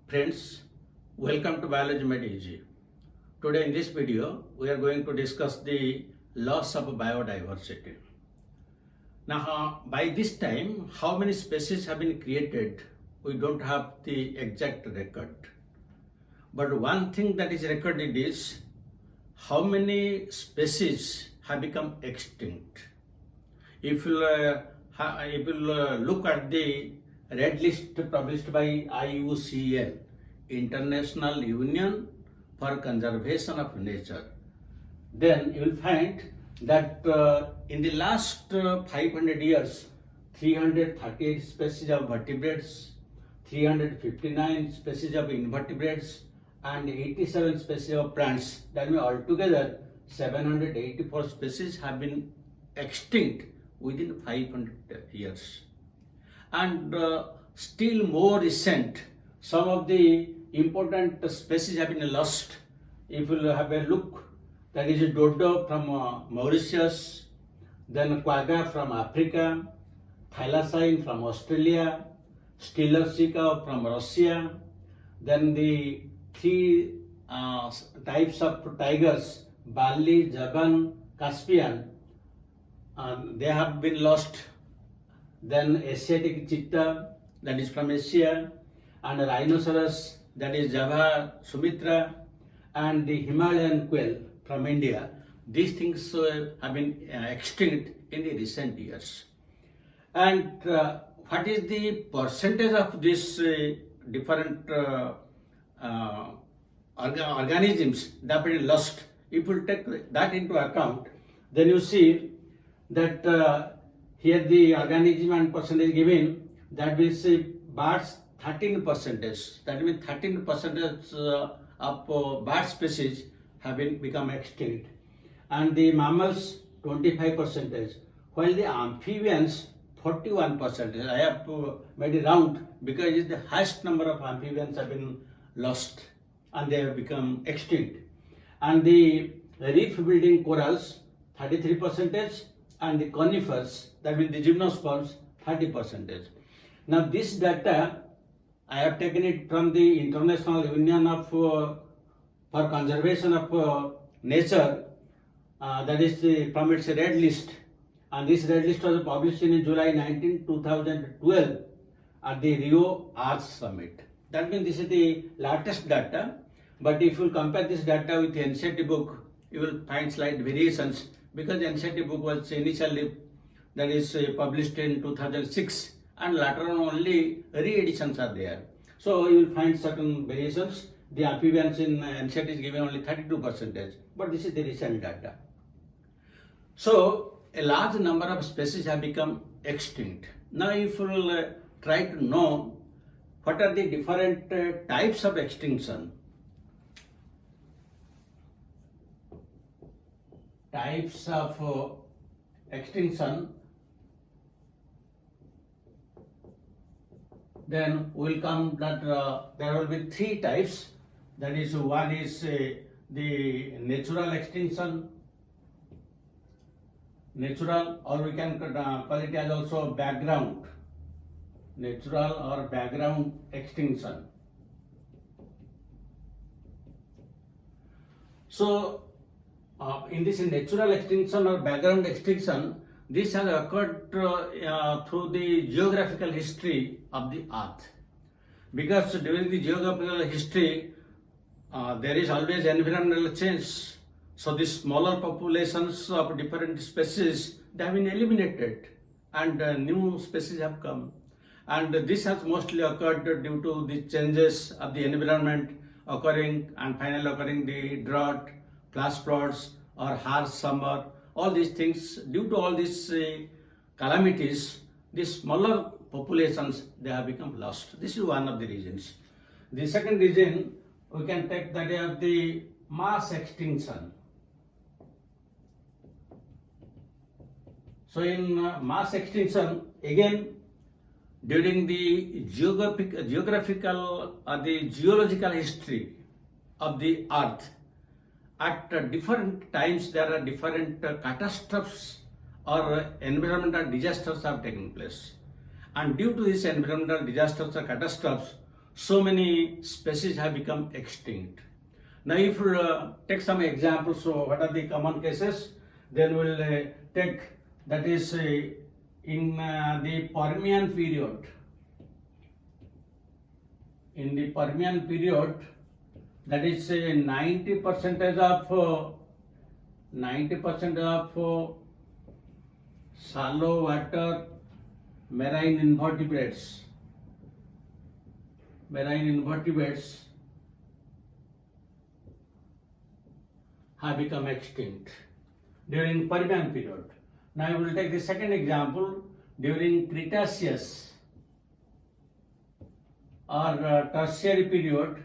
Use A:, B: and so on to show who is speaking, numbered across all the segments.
A: Friends, welcome to Biology Made Easy. Today in this video, we are going to discuss the loss of biodiversity. Now, by this time, how many species have been created? We don't have the exact record. But one thing that is recorded is how many species have become extinct. If you look at the red list published by IUCN, International Union for Conservation of Nature, then you will find that in the last 500 years, 338 species of vertebrates, 359 species of invertebrates, and 87 species of plants, that means altogether 784 species have been extinct within 500 years. And still more recent, some of the important species have been lost. If you have a look, that is dodo from Mauritius, then quagga from Africa, thylacine from Australia, Steller sika from Russia, then the three types of tigers, Bali, Javan, Caspian, they have been lost. Then Asiatic cheetah, that is from Asia, and rhinoceros, that is Java, Sumatra, and the Himalayan quail from India. These things have been extinct in the recent years. And what is the percentage of these different organisms that have been lost? If you take that into account, then you see that here the organism and percentage given, that will say birds 13%. That means 13% of bird species have become extinct, and the mammals 25%, while the amphibians 41%. I have made it round because it is the highest number of amphibians have been lost and they have become extinct. And the reef building corals 33%, and the conifers, that means the gymnosperms, 30%. Now this data, I have taken it from the International Union for Conservation of Nature, that is from its red list. And this red list was published in July 19, 2012 at the Rio Earth Summit. That means this is the latest data, but if you compare this data with the NCERT book, you will find slight variations, because the NCERT book was initially, that is published in 2006, and later on only re-editions are there. So you will find certain variations. The amphibians in NCERT is given only 32%, but this is the recent data. So a large number of species have become extinct. Now if you will try to know what are the different types of extinction. Types of extinction, then will come that there will be three types. That is, one is the natural extinction, natural, or we can call it as also background, natural or background extinction. So in this natural extinction or background extinction, this has occurred through the geographical history of the earth. Because during the geographical history, there is always environmental change. So the smaller populations of different species, they have been eliminated and new species have come. And this has mostly occurred due to the changes of the environment occurring, and finally occurring the drought, flash floods, or harsh summer. All these things, due to all these calamities, the smaller populations, they have become lost. This is one of the reasons. The second reason, we can take that of the mass extinction. So in mass extinction, again, during the geographical or the geological history of the earth, at different times there are different catastrophes or environmental disasters have taken place. And due to these environmental disasters or catastrophes, so many species have become extinct. Now if you take some examples, so what are the common cases? Then we'll take that is in the Permian period. In the Permian period, that is 90% of shallow water marine invertebrates have become extinct during Permian period. Now I will take the second example during Cretaceous or Tertiary period.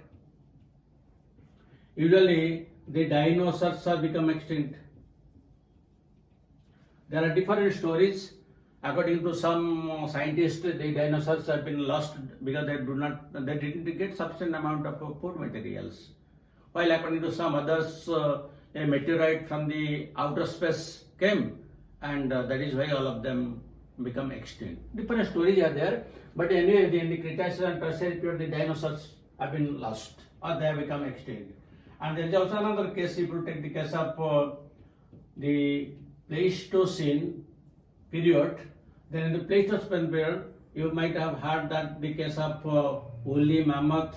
A: Usually the dinosaurs have become extinct. There are different stories. According to some scientists, the dinosaurs have been lost because they didn't get sufficient amount of food materials. While according to some others, a meteorite from the outer space came, and that is why all of them become extinct. Different stories are there, but anyway, in the Cretaceous and Tertiary period, the dinosaurs have been lost or they have become extinct. And there is also another case. If you take the case of the Pleistocene period, then in the Pleistocene period, you might have heard that the case of woolly mammoth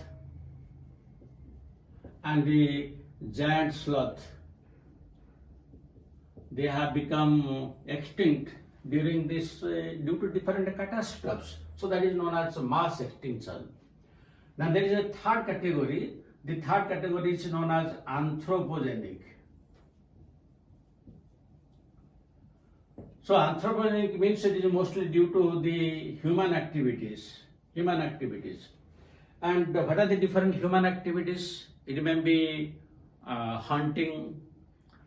A: and the giant sloth, they have become extinct during this due to different catastrophes. So that is known as mass extinction. Now there is a third category. The third category is known as anthropogenic. So anthropogenic means it is mostly due to the human activities. And what are the different human activities? It may be hunting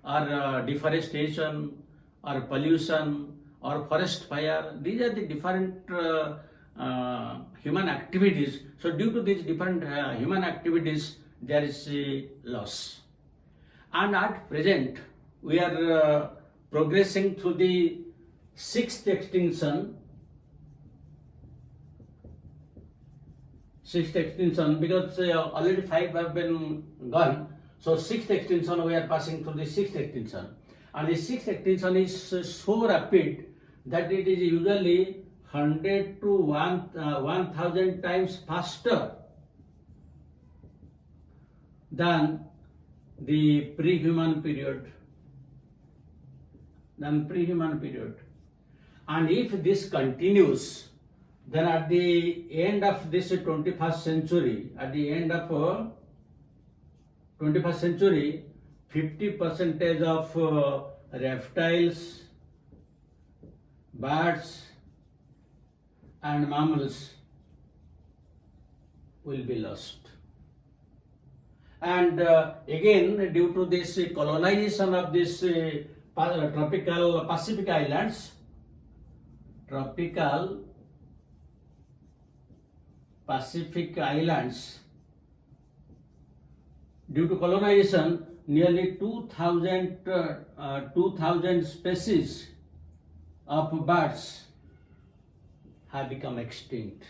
A: or deforestation or pollution or forest fire. These are the different human activities. So due to these different human activities, there is a loss. And at present, we are progressing through the sixth extinction because already 5 have been gone. So sixth extinction, we are passing through the sixth extinction. And the sixth extinction is so rapid that it is usually 100 to 1000 times faster than the pre-human period. And if this continues, then at the end of this 21st century, 50% of reptiles, birds and mammals will be lost. And again, due to this colonization of this tropical Pacific islands, due to colonization, nearly 2000 species of birds have become extinct.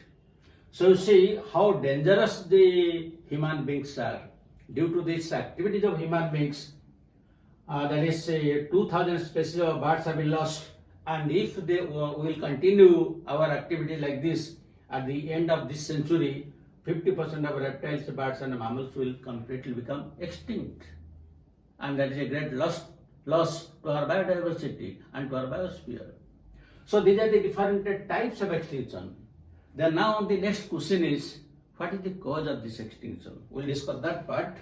A: So you see how dangerous the human beings are. Due to these activities of human beings, that is 2000 species of birds have been lost, and if they will continue our activities like this, at the end of this century, 50% of reptiles, birds and mammals will completely become extinct. And that is a great loss to our biodiversity and to our biosphere. So these are the different types of extinction. Then now the next question is, what is the cause of this extinction? We'll discuss that part.